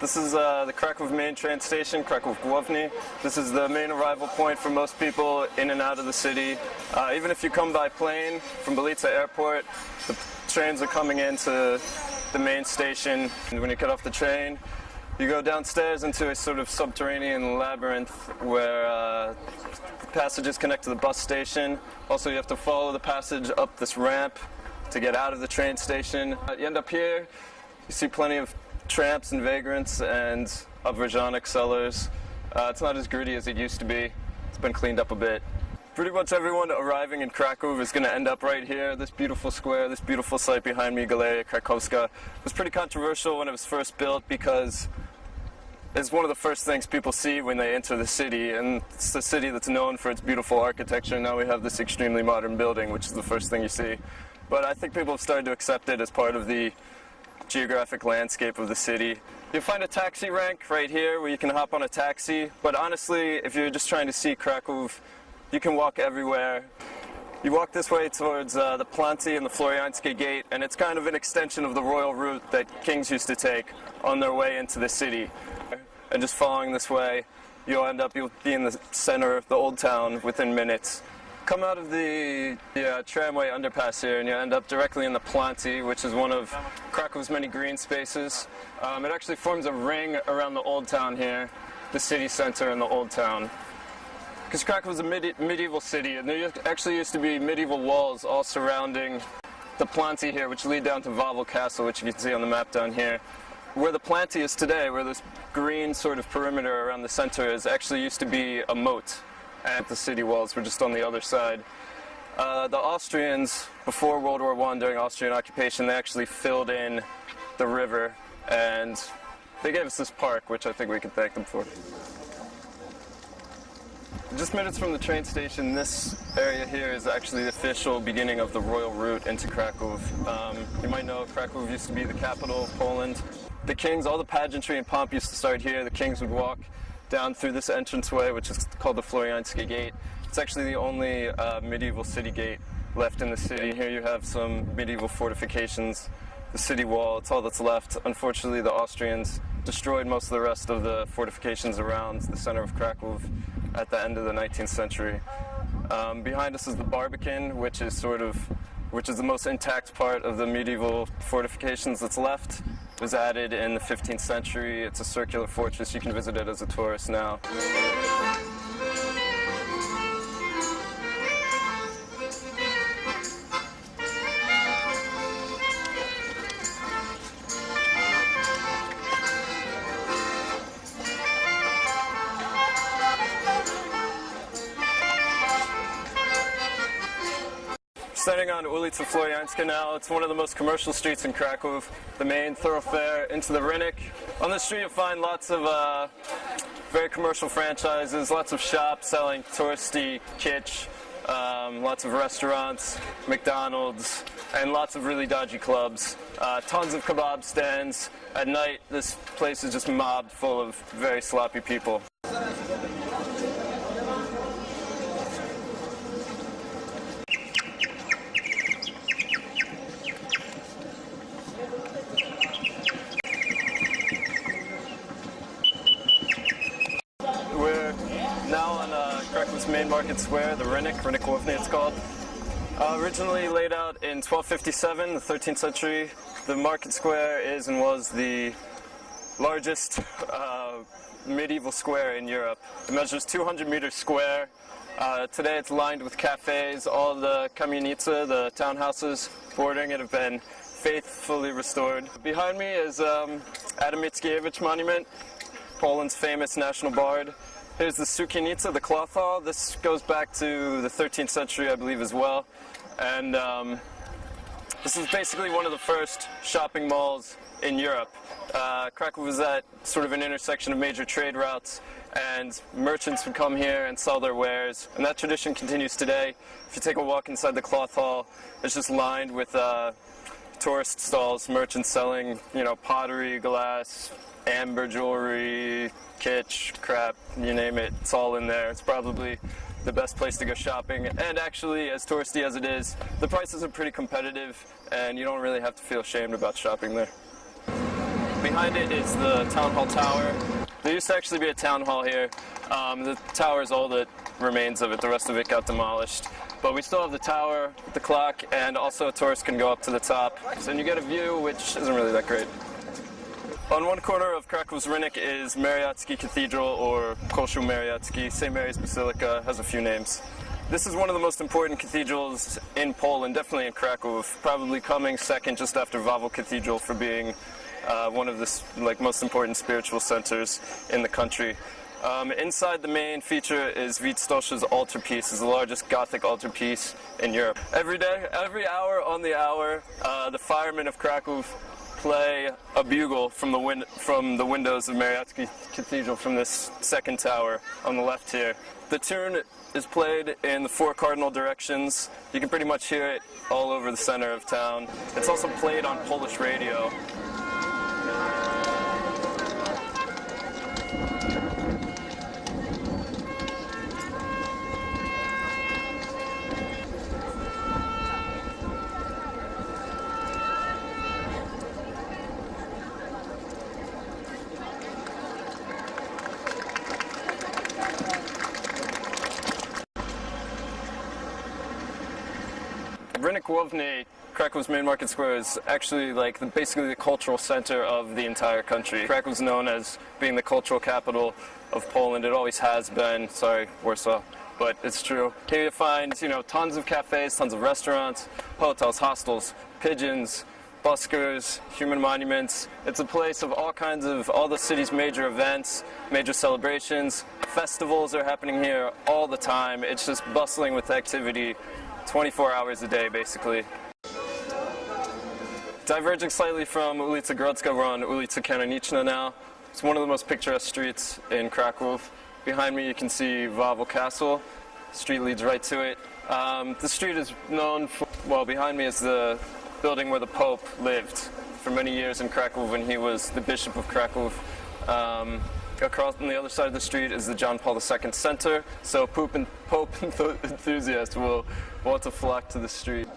This is the Kraków main train station, Kraków Główny. This is the main arrival point for most people in and out of the city. Even if you come by plane from Belica Airport, the trains are coming into the main station. And when you get off the train, you go downstairs into a sort of subterranean labyrinth where passages connect to the bus station. Also, you have to follow the passage up this ramp to get out of the train station. You end up here, you see plenty of tramps and vagrants and Obverzhanek sellers. It's not as gritty as it used to be. It's been cleaned up a bit. Pretty much everyone arriving in Kraków is going to end up right here. This beautiful square, this beautiful site behind me, Galeria Krakowska, was pretty controversial when it was first built because it's one of the first things people see when they enter the city, and it's a city that's known for its beautiful architecture. Now we have this extremely modern building, which is the first thing you see. But I think people have started to accept it as part of the geographic landscape of the city. You'll find a taxi rank right here where you can hop on a taxi, but honestly, if you're just trying to see Kraków, you can walk everywhere. You walk this way towards the Planty and the Floriańskie Gate, and it's kind of an extension of the royal route that kings used to take on their way into the city. And just following this way, you'll be in the center of the old town within minutes. Come out of the tramway underpass here, and you end up directly in the Planty, which is one of Krakow's many green spaces. It actually forms a ring around the old town here, the city center and the old town. Because Kraków is a medieval city, and there actually used to be medieval walls all surrounding the Planty here, which lead down to Wawel Castle, which you can see on the map down here. Where the Planty is today, where this green sort of perimeter around the center is, actually used to be a moat, and the city walls were just on the other side. The Austrians, before World War I, during Austrian occupation, they actually filled in the river, and they gave us this park, which I think we can thank them for. Just minutes from the train station, this area here is actually the official beginning of the royal route into Kraków. You might know Kraków used to be the capital of Poland. The kings, all the pageantry and pomp used to start here. The kings would walk down through this entranceway, which is called the Floriańskie Gate. It's actually the only medieval city gate left in the city. Here you have some medieval fortifications, the city wall, it's all that's left. Unfortunately, the Austrians destroyed most of the rest of the fortifications around the center of Kraków at the end of the 19th century. Behind us is the Barbican, which is the most intact part of the medieval fortifications that's left. It was added in the 15th century. It's a circular fortress. You can visit it as a tourist now. Standing on Ulica Floriańska now, it's one of the most commercial streets in Kraków, the main thoroughfare into the Rynek. On this street you'll find lots of very commercial franchises, lots of shops selling touristy kitsch, lots of restaurants, McDonald's, and lots of really dodgy clubs. Tons of kebab stands. At night this place is just mobbed full of very sloppy people. Krakow's main market square, the Rynek Główny it's called. Originally laid out in 1257, the 13th century, the market square is and was the largest medieval square in Europe. It measures 200 meters square. Today it's lined with cafes. All the kamienice, the townhouses bordering it, have been faithfully restored. Behind me is Adam Mickiewicz Monument, Poland's famous national bard. Here's the Sukiennica, the cloth hall. This goes back to the 13th century, I believe, as well. And this is basically one of the first shopping malls in Europe. Kraków was at sort of an intersection of major trade routes, and merchants would come here and sell their wares. And that tradition continues today. If you take a walk inside the cloth hall, it's just lined with tourist stalls, merchants selling, pottery, glass, amber jewelry, kitsch, crap, you name it, it's all in there. It's probably the best place to go shopping, and actually, as touristy as it is, the prices are pretty competitive, and you don't really have to feel ashamed about shopping there. Behind it is the town hall tower. There used to actually be a town hall here. The tower is all that remains of it. The rest of it got demolished. But we still have the tower, the clock, and also tourists can go up to the top. So you get a view, which isn't really that great. On one corner of Krakow's Rynek is Mariacki Cathedral, or Kościół Mariacki. St. Mary's Basilica has a few names. This is one of the most important cathedrals in Poland, definitely in Kraków, probably coming second just after Wawel Cathedral for being one of the most important spiritual centers in the country. Inside the main feature is Wittstosz's altarpiece. It's the largest Gothic altarpiece in Europe. Every day, every hour on the hour, the firemen of Kraków play a bugle from the windows of Mariacki Cathedral from this second tower on the left here. The tune is played in the 4 cardinal directions. You can pretty much hear it all over the center of town. It's also played on Polish radio. Rynek Główny, Krakow's main market square, is actually basically the cultural center of the entire country. Krakow's known as being the cultural capital of Poland. It always has been. Sorry, Warsaw, but it's true. Here you find, tons of cafes, tons of restaurants, hotels, hostels, pigeons, buskers, human monuments. It's a place of all the city's major events, major celebrations. Festivals are happening here all the time. It's just bustling with activity 24 hours a day, basically. Diverging slightly from Ulica Grodzka, we're on Ulica Kanoniczna now. It's one of the most picturesque streets in Kraków. Behind me you can see Wawel Castle. The street leads right to it. The street is known for, behind me is the building where the Pope lived for many years in Kraków when he was the Bishop of Kraków. Across on the other side of the street is the John Paul II Center, so Pope enthusiasts will want to flock to the street.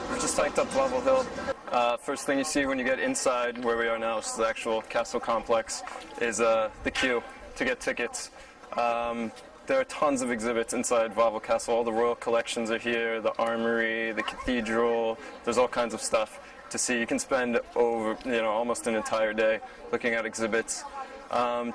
We've just hiked up Wawel Hill. First thing you see when you get inside where we are now, which is the actual castle complex, is the queue to get tickets. There are tons of exhibits inside Wawel Castle. All the royal collections are here, the armory, the cathedral. There's all kinds of stuff to see. You can spend almost an entire day looking at exhibits.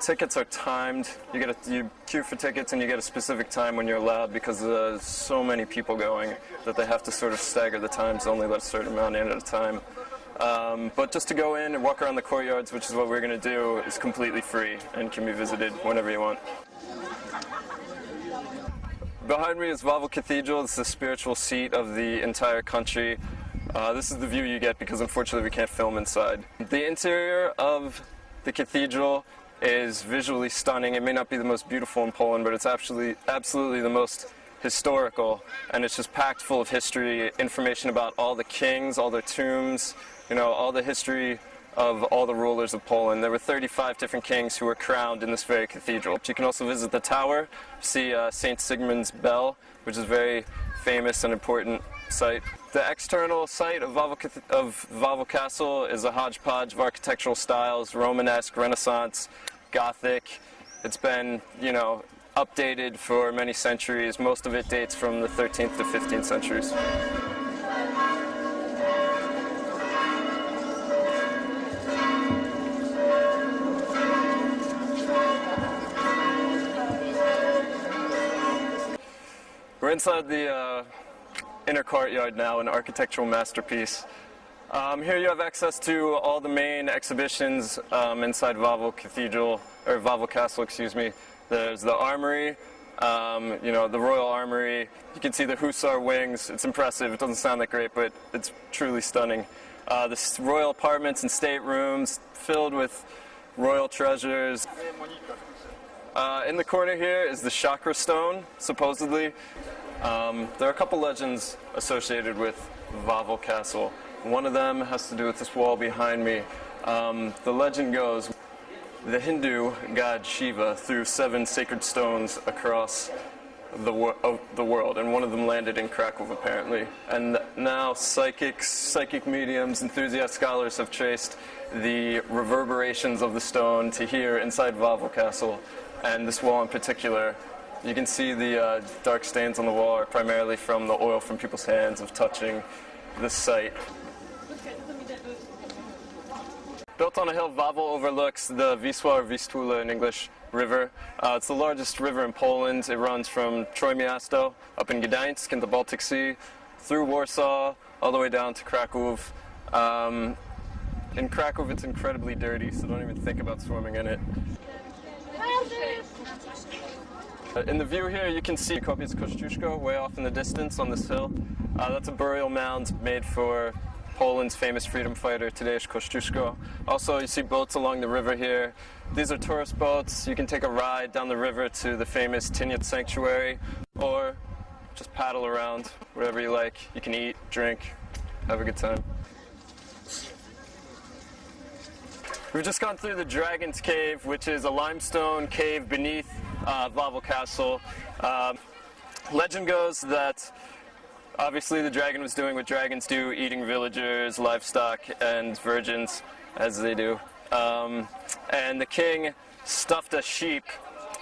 Tickets are timed. You queue for tickets and you get a specific time when you're allowed because there's so many people going that they have to sort of stagger the times, only let a certain amount in at a time. But just to go in and walk around the courtyards, which is what we're going to do, is completely free and can be visited whenever you want. Behind me is Wawel Cathedral. It's the spiritual seat of the entire country. This is the view you get because unfortunately we can't film inside. The interior of the cathedral is visually stunning. It may not be the most beautiful in Poland, but it's absolutely the most historical, and it's just packed full of history, information about all the kings, all their tombs, all the history of all the rulers of Poland. There were 35 different kings who were crowned in this very cathedral. You can also visit the tower, see St. Sigmund's Bell, which is a very famous and important site. The external site of Wawel Castle is a hodgepodge of architectural styles, Romanesque, Renaissance, Gothic. It's been, updated for many centuries. Most of it dates from the 13th to 15th centuries. We're inside the inner courtyard now, an architectural masterpiece. Here you have access to all the main exhibitions inside Wawel Cathedral, or Wawel Castle, excuse me. There's the armory, the royal armory. You can see the hussar wings. It's impressive. It doesn't sound that great, but it's truly stunning. The royal apartments and staterooms filled with royal treasures. In the corner here is the chakra stone, supposedly. There are a couple legends associated with Wawel Castle. One of them has to do with this wall behind me. The legend goes, the Hindu god Shiva threw 7 sacred stones across the world, and one of them landed in Kraków apparently. And now psychic mediums, enthusiast scholars have traced the reverberations of the stone to here inside Wawel Castle, and this wall in particular. You can see the dark stains on the wall are primarily from the oil from people's hands of touching this site. Built on a hill, Wawel overlooks the Wisła, or Vistula in English, river. It's the largest river in Poland. It runs from Trójmiasto up in Gdańsk in the Baltic Sea, through Warsaw, all the way down to Kraków. In Kraków it's incredibly dirty, so don't even think about swimming in it. In the view here you can see Kopiec Kościuszko way off in the distance on this hill. That's a burial mound made for Poland's famous freedom fighter Tadeusz Kościuszko. Also, you see boats along the river here. These are tourist boats. You can take a ride down the river to the famous Tyniec Sanctuary, or just paddle around, whatever you like. You can eat, drink, have a good time. We've just gone through the Dragon's Cave, which is a limestone cave beneath Wawel Castle. Legend goes that obviously the dragon was doing what dragons do, eating villagers, livestock, and virgins, as they do. And the king stuffed a sheep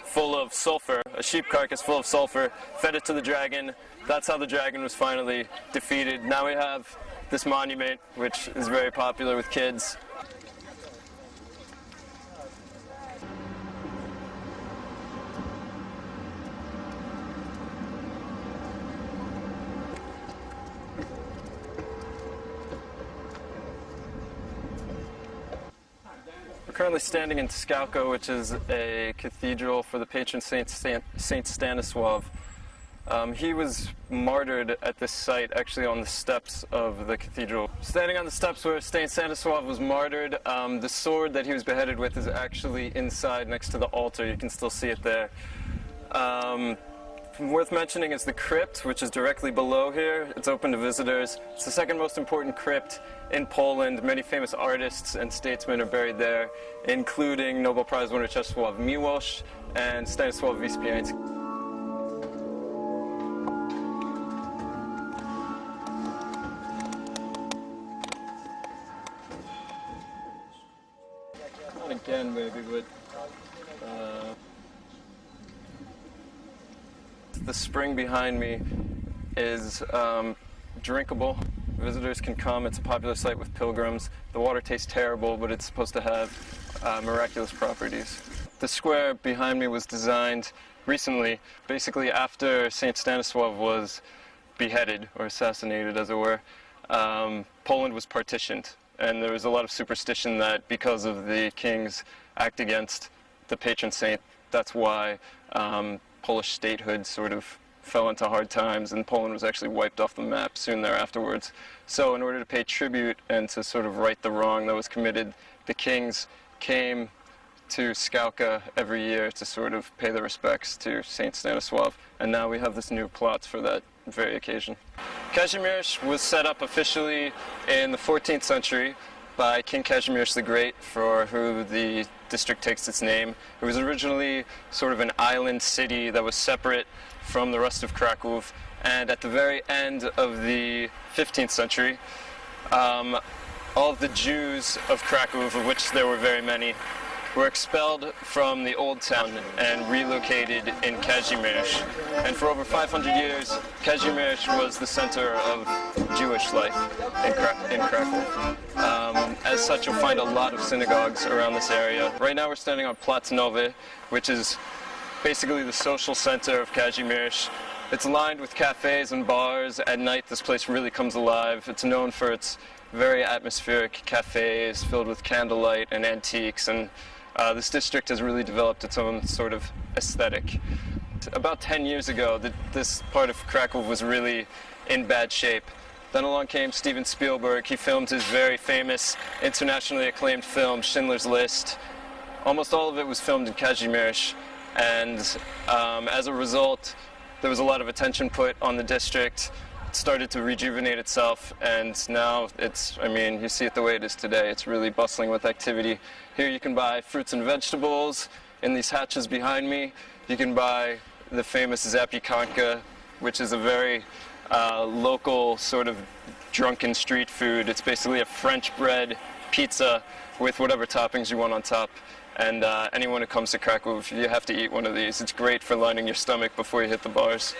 full of sulfur, a sheep carcass full of sulfur, fed it to the dragon. That's how the dragon was finally defeated. Now we have this monument, which is very popular with kids. We're currently standing in Cracow, which is a cathedral for the patron saint Saint Stanislaw. He was martyred at this site, actually on the steps of the cathedral. Standing on the steps where Saint Stanislaw was martyred, the sword that he was beheaded with is actually inside next to the altar. You can still see it there. Worth mentioning is the crypt, which is directly below here. It's open to visitors. It's the second most important crypt in Poland. Many famous artists and statesmen are buried there, including Nobel Prize winner Czesław Miłosz and Stanisław Wyspiański. Not again, maybe, but the spring behind me is drinkable. Visitors can come. It's a popular site with pilgrims. The water tastes terrible, but it's supposed to have miraculous properties. The square behind me was designed recently, basically after Saint Stanislaw was beheaded, or assassinated as it were. Poland was partitioned, and there was a lot of superstition that because of the king's act against the patron saint, that's why Polish statehood sort of fell into hard times, and Poland was actually wiped off the map soon thereafterwards. So in order to pay tribute and to sort of right the wrong that was committed, the kings came to Cracow every year to sort of pay their respects to Saint Stanislaw, and now we have this new plot for that very occasion. Kazimierz was set up officially in the 14th century by King Kazimierz the Great, for who the district takes its name. It was originally sort of an island city that was separate from the rest of Kraków, and at the very end of the 15th century, all of the Jews of Kraków, of which there were very many, were expelled from the old town and relocated in Kazimierz. And for over 500 years, Kazimierz was the center of Jewish life in Kraków. As such, you'll find a lot of synagogues around this area. Right now we're standing on Plac Nowy, which is basically the social center of Kazimierz. It's lined with cafes and bars. At night, this place really comes alive. It's known for its very atmospheric cafes filled with candlelight and antiques, and this district has really developed its own sort of aesthetic. About 10 years ago, this part of Kraków was really in bad shape. Then along came Steven Spielberg. He filmed his very famous, internationally acclaimed film, Schindler's List. Almost all of it was filmed in Kazimierz, and as a result, there was a lot of attention put on the district. started to rejuvenate itself, and now it's, I mean, you see it the way it is today. It's really bustling with activity. Here you can buy fruits and vegetables in these hatches behind me. You can buy the famous zapiekanka, which is a very local sort of drunken street food. It's basically a French bread pizza with whatever toppings you want on top. And anyone who comes to Krakow, you have to eat one of these. It's great for lining your stomach before you hit the bars.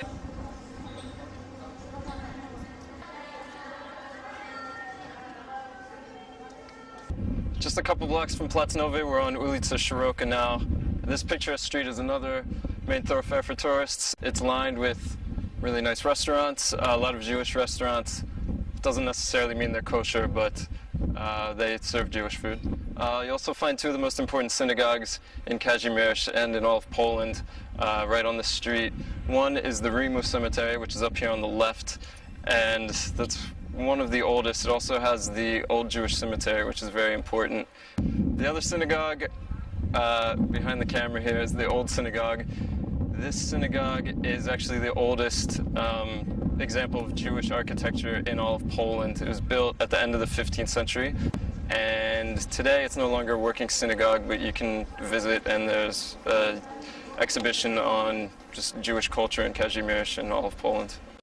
Just a couple blocks from Plac Nowy, we're on Ulica Szeroka now. This picturesque street is another main thoroughfare for tourists. It's lined with really nice restaurants, a lot of Jewish restaurants. It doesn't necessarily mean they're kosher, but they serve Jewish food. You also find two of the most important synagogues in Kazimierz and in all of Poland right on the street. One is the Rimu Cemetery, which is up here on the left, and that's one of the oldest. It also has the Old Jewish Cemetery, which is very important. The other synagogue behind the camera here is the Old Synagogue. This synagogue is actually the oldest example of Jewish architecture in all of Poland. It was built at the end of the 15th century, and today it's no longer a working synagogue, but you can visit, and there's an exhibition on just Jewish culture in Kazimierz and all of Poland.